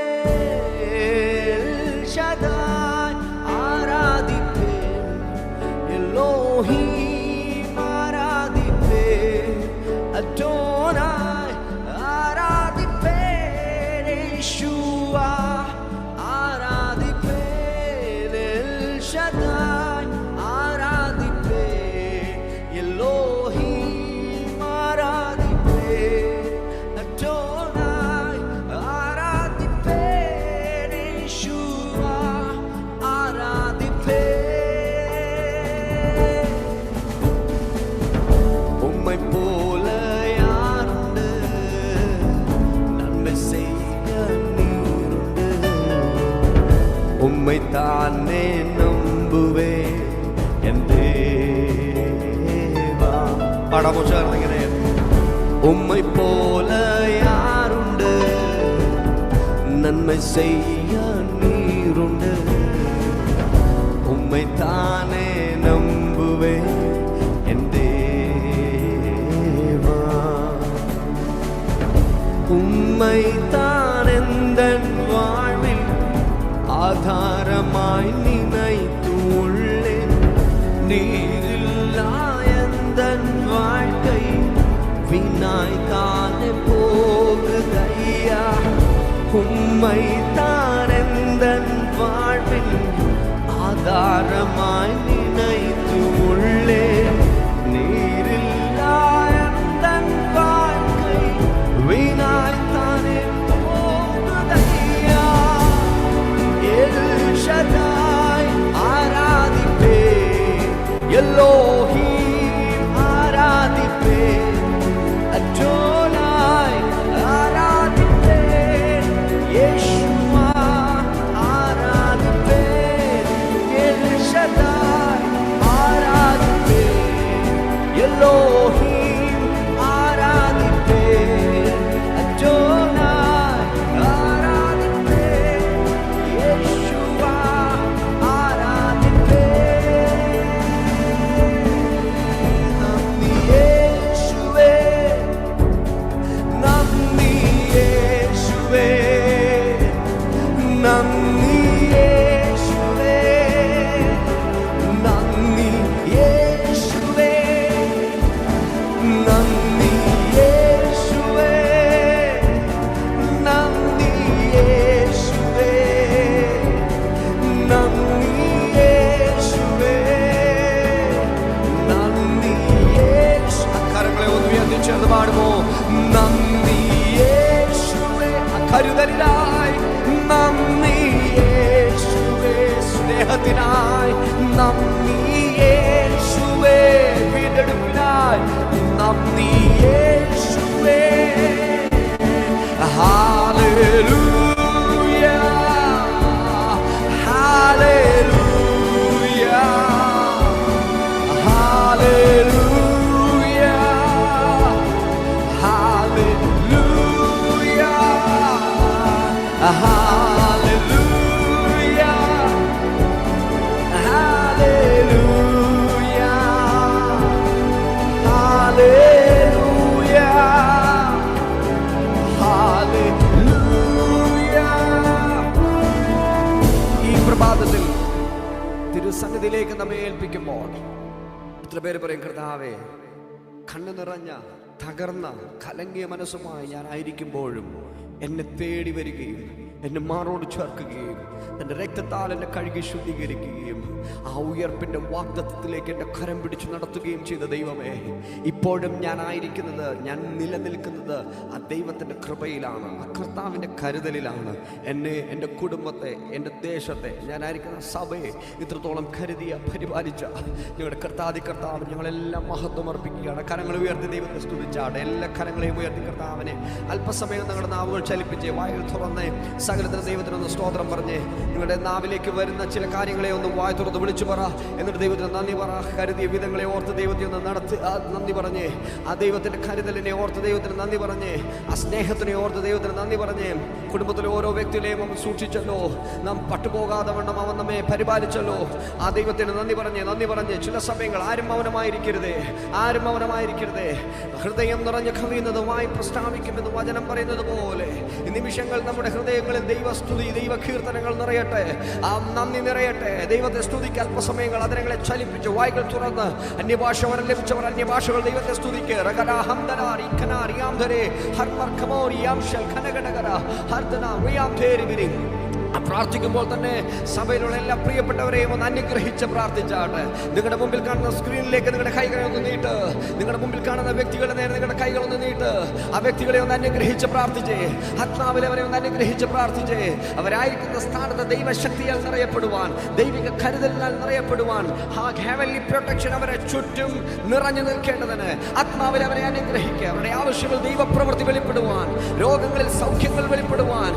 ஷதாய் ஆராதிப்பேன், எல்லோஹீம் ஆராதிப்பேன், அடோனாய் ஆராதிப்பேன், யேசுவா ஆராதிப்பேன், எல் ஷதாய் ஆராதிப்பேன், எல்லோஹீம் ஆராதிப்பேன், அடோனாய் ஆராதிப்பேன், யேசுவா ஆராதிப்பேன். உம்மை போல யாருண்டு, நன்மை செய்ய நீருண்டு, உம்மை தானே நம்புவேன் என் தேவா. பாடாமோ ചേർന്നിങ്ങനെ, உம்மை போல யாருண்டு, நன்மை செய்ய நீருண்டு, உம்மை ஆதாரமாய் நினைத்துள்ளேன். நீரில்லா எந்தன் வாழ்க்கை வினாய்தானே போகுதையா. உம்மை தான் எந்தன் வாழ்வின் ஆதாரமாய் நினைத்து உள்ளேன். நீரில்லா எந்தன் வாழ்க்கை வினாய்தானே போகுதையா. எல் ஷதாய் ஆராதிப்பேன், எல்லோஹீம் ஆராதிப்பேன், அடோனாய் ஆராதிப்பேன், யேசுவா ஆராதிப்பேன், எல் ஷதாய் ஆராதிப்பேன், எல்லோஹீம் ஆராதிப்பேன், அடோனாய் ஆராதிப்பேன், யேசுவா ஆராதிப்பேன். நந்தி യേശുവേ, നന്ദി യേശുവേ, നന്ദി യേശുവേ, നന്ദി യേശുവേ, നന്ദി യേശുവേ, നന്ദി യേശുവേ, നന്ദി യേശുവേ, നന്ദി യേശു. അക്കരങ്ങളെ ഒന്ന് ഉയർത്തി ചേർന്ന് പാടുമോ? നന്ദി യേശുവേ, കരുതലിനായി നന്ദി യേശുവേ, സ്നേഹത്തിനായി നന്ദി യേശുവേ, വീണ്ടെടുപ്പിനായി നന്ദി യേശുവേ. Hallelujah, hallelujah, hallelujah, hallelujah, hallelujah, hallelujah, hallelujah, hallelujah. ഈ പ്രഭാതത്തിൽ തിരുസന്നിധിയിലേക്ക് നമ്മെ ഏൽപ്പിക്കുമ്പോൾ എത്ര പേര് പറയും, കർത്താവേ, കണ്ണു നിറഞ്ഞ തകർന്ന കലങ്ങിയ മനസ്സുമായി ഞാൻ ആയിരിക്കുമ്പോഴും എന്നെ തേടി വരികയും എന്നെ മാറോട് ചേർക്കുകയും എൻ്റെ രക്തത്താൽ എന്നെ കഴുകി ശുദ്ധീകരിക്കുകയും ആ ഉയർപ്പിൻ്റെ വാഗ്ദത്തത്തിലേക്ക് എൻ്റെ കരം പിടിച്ചു നടത്തുകയും ചെയ്ത ദൈവമേ, ഇപ്പോഴും ഞാനായിരിക്കുന്നത്, ഞാൻ നിലനിൽക്കുന്നത് ആ ദൈവത്തിൻ്റെ കൃപയിലാണ്, ആ കർത്താവിൻ്റെ കരുതലിലാണ്. എന്നെ, എൻ്റെ കുടുംബത്തെ, എൻ്റെ ദേശത്തെ, ഞാനായിരിക്കുന്ന സഭയെ ഇത്രത്തോളം കരുതിയ, പരിപാലിച്ച ഞങ്ങളുടെ കർത്താവ് ഞങ്ങളെല്ലാം മഹത്വം അർപ്പിക്കുകയാണ്. കരങ്ങൾ ഉയർത്തി ദൈവത്തെ സ്തുതിച്ചാണ്. എല്ലാ കരങ്ങളെയും ഉയർത്തി കർത്താവിനെ അല്പസമയം നിങ്ങളുടെ നാവുകൾ ചലിപ്പിച്ച് വായിൽ തുറന്ന് സകലത്തിന് ദൈവത്തിനൊന്ന് സ്തോത്രം പറഞ്ഞ് നിങ്ങളുടെ നാവിലേക്ക് വരുന്ന ചില കാര്യങ്ങളെ ഒന്ന് വായ തുറന്ന് വിളിച്ചു പറ. എന്നിട്ട് ദൈവത്തിന് നന്ദി പറ. കരുതിയ വിധങ്ങളെ ഓർത്ത് ദൈവത്തെ ഒന്ന് നന്ദി പറഞ്ഞ്, ആ ദൈവത്തിൻ്റെ കരുതലിനെ ഓർത്ത് ദൈവത്തിന് നന്ദി പറഞ്ഞ്, ആ സ്നേഹത്തിനെ ഓർത്ത് ദൈവത്തിന് നന്ദി പറഞ്ഞ്, കുടുംബത്തിലെ ഓരോ വ്യക്തികളെയും അവൻ സൂക്ഷിച്ചല്ലോ, നാം പട്ടുപോകാതെ വണ്ണം അവൻ നമ്മെ പരിപാലിച്ചല്ലോ. ആ ദൈവത്തിന് നന്ദി പറഞ്ഞ് ചില സമയങ്ങൾ ആരും മൗനമായിരിക്കരുതേ, ആരും മൗനമായിരിക്കരുതേ. ഹൃദയം നിറഞ്ഞ് കവിയുന്നതുമായി പ്രസ്താവിക്കുമെന്ന് വചനം പറയുന്നത് പോലെ ഈ നിമിഷങ്ങൾ നമ്മുടെ ഹൃദയങ്ങളിൽ ദൈവസ്തുതി, ദൈവ കീർത്തനങ്ങൾ നിറയട്ടെ, ആ നന്ദി നിറയട്ടെ. ദൈവത്തെ സ്തുതിക്ക് അല്പസമയങ്ങൾ അതിനങ്ങളെ ചലിപ്പിച്ച് വായ്കൾ തുറന്ന് അന്യഭാഷ വരം ലഭിച്ചവർ അന്യഭാഷകൾ ദൈവത്തെ സ്തുതിക്ക്. പ്രാർത്ഥിക്കുമ്പോൾ തന്നെ സഭയിലുള്ള എല്ലാ പ്രിയപ്പെട്ടവരെയും ഒന്ന് അനുഗ്രഹിച്ച് പ്രാർത്ഥിച്ചാട്ടെ. നിങ്ങളുടെ മുമ്പിൽ കാണുന്ന സ്ക്രീനിലേക്ക് നിങ്ങളുടെ കൈകളെ ഒന്ന് നീട്ട്. നിങ്ങളുടെ മുമ്പിൽ കാണുന്ന വ്യക്തികളുടെ നേരെ നിങ്ങളുടെ കൈകളൊന്ന് നീട്ട്. ആ വ്യക്തികളെ ഒന്ന് അനുഗ്രഹിച്ച് പ്രാർത്ഥിച്ചേ. ആത്മാവിൽ അവരെ ഒന്ന് അനുഗ്രഹിച്ച് പ്രാർത്ഥിച്ചേ. അവരായിരിക്കുന്ന സ്ഥാനത്ത് ദൈവശക്തിയാൽ നിറയപ്പെടുവാൻ, ദൈവിക കരുതലിനാൽ നിറയപ്പെടുവാൻ, ആ ഹെവൻലി പ്രൊട്ടക്ഷൻ അവരെ ചുറ്റും നിറഞ്ഞു നിൽക്കേണ്ടതിന് ആത്മാവിൽ അവരെ അനുഗ്രഹിക്കുക. അവരുടെ ആവശ്യങ്ങൾ ദൈവപ്രവൃത്തി വെളിപ്പെടുവാൻ, രോഗങ്ങളിൽ സൗഖ്യങ്ങൾ വെളിപ്പെടുവാൻ,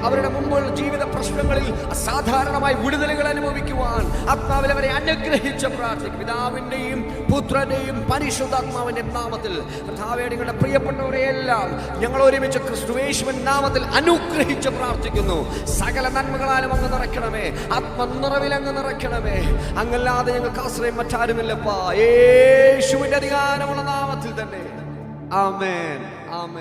അവരുടെ മുമ്പുള്ള ജീവിത പ്രശ്നങ്ങളിൽ അസാധാരണമായി വിടുതലുകൾ അനുഭവിക്കുവാൻ ആത്മാവിൽ അവരെ അനുഗ്രഹിച്ച് പ്രാർത്ഥിക്കും. പിതാവിന്റെയും പുത്രന്റെയും പരിശുദ്ധാത്മാവിന്റെ നാമത്തിൽ കർത്താവേ, നിങ്ങളുടെ പ്രിയപ്പെട്ടവരെയെല്ലാം ഞങ്ങൾ ഒരുമിച്ച് ക്രിസ്തുയേശുവിൻ നാമത്തിൽ അനുഗ്രഹിച്ച് പ്രാർത്ഥിക്കുന്നു. സകല നന്മകളാലും അങ്ങ് നിറയ്ക്കണമേ, ആത്മനിറവിൽ അങ്ങ് നിറയ്ക്കണമേ. അങ്ങല്ലാതെ ഞങ്ങൾക്ക് ആശ്രയം മറ്റാരുമില്ലപ്പാ. യേശുവിന്റെ അധികാരമുള്ള നാമത്തിൽ തന്നെ. ആമേൻ, ആമേൻ.